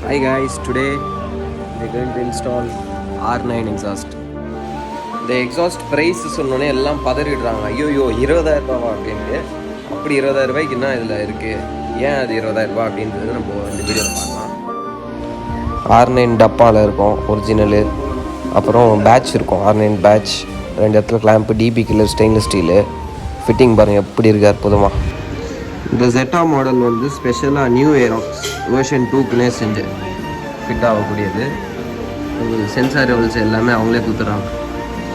Hi guys, today we're going to install R9 exhaust. இந்த exhaust price சொன்னோன்னே எல்லாம் பதறிடுறாங்க. ஐயோ 20,000 ரூபாவா அப்படின்ட்டு. அப்படி 20,000 ரூபாய்க்கு என்ன இதில் இருக்குது, ஏன் அது 20,000 ரூபா அப்படின்றது நம்ம இந்த வீடியோவில் பார்க்கலாம். R9 டப்பாவில் இருக்கும் ஒரிஜினலு, அப்புறம் பேட்ச் இருக்கும், R9 பேட்ச், 2 இடத்துல clamp, DB killer, stainless steel. Fitting பாருங்கள் எப்படி இருக்குது அற்புதமாக. இந்த ஜெட்டா மாடல் வந்து ஸ்பெஷலாக நியூ ஏரோக்ஸ் வெர்ஷன் 2க்குள்ளே செஞ்சு ஃபிட் ஆகக்கூடியது. உங்களுக்கு சென்சார் லெவல்ஸ் எல்லாமே அவங்களே கொடுத்துட்றாங்க.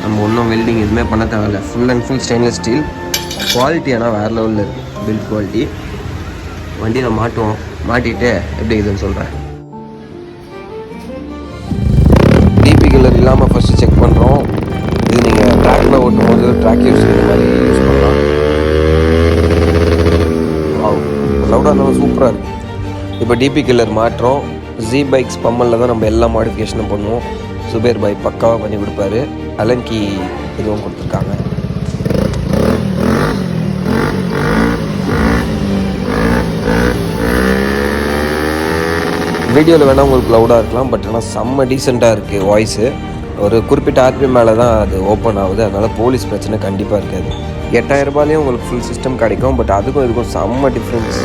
நம்ம ஒன்றும் வெல்டிங் எதுவுமே பண்ண தேவையில்லை. Full and full stainless steel quality. ஆனால் வேறு லெவலில் இருக்குது பில்ட் குவாலிட்டி. வண்டியில் மாட்டுவோம், மாட்டிகிட்டு எப்படி இதுன்னு சொல்கிறேன். டிபி கலர் இல்லாமல் ஃபஸ்ட்டு செக் பண்ணுறோம். இது நீங்கள் ட்ராக்கில் ஓட்டும் போது ட்ராக் யூஸ் இந்த மாதிரி யூஸ் பண்ணலாம். லவுடாக இருந்தாலும் சூப்பராக இருக்குது. இப்போ டிபி கில்லர் மாற்றோம். ஜி பைக்ஸ் பம்மலில் தான் நம்ம எல்லா மாடிஃபிகேஷனும் பண்ணுவோம். சுபேர் பாய் பக்காவாக பண்ணி கொடுப்பாரு. அலன்கி இதுவும் கொடுத்துருக்காங்க. வீடியோவில் வேணால் உங்களுக்கு லவுடாக இருக்கலாம், பட் ஆனால் செம்ம டீசெண்டாக இருக்குது வாய்ஸு. ஒரு குறிப்பிட்ட ஆர்பிஎம் மேலே தான் அது ஓப்பன் ஆகுது, அதனால் போலீஸ் பிரச்சனை கண்டிப்பாக இருக்காது. 8,000 ரூபாயிலையும் உங்களுக்கு ஃபுல் சிஸ்டம் கிடைக்கும், பட் அதுக்கும் இதுக்கும் செம்ம டிஃப்ரென்ஸ்.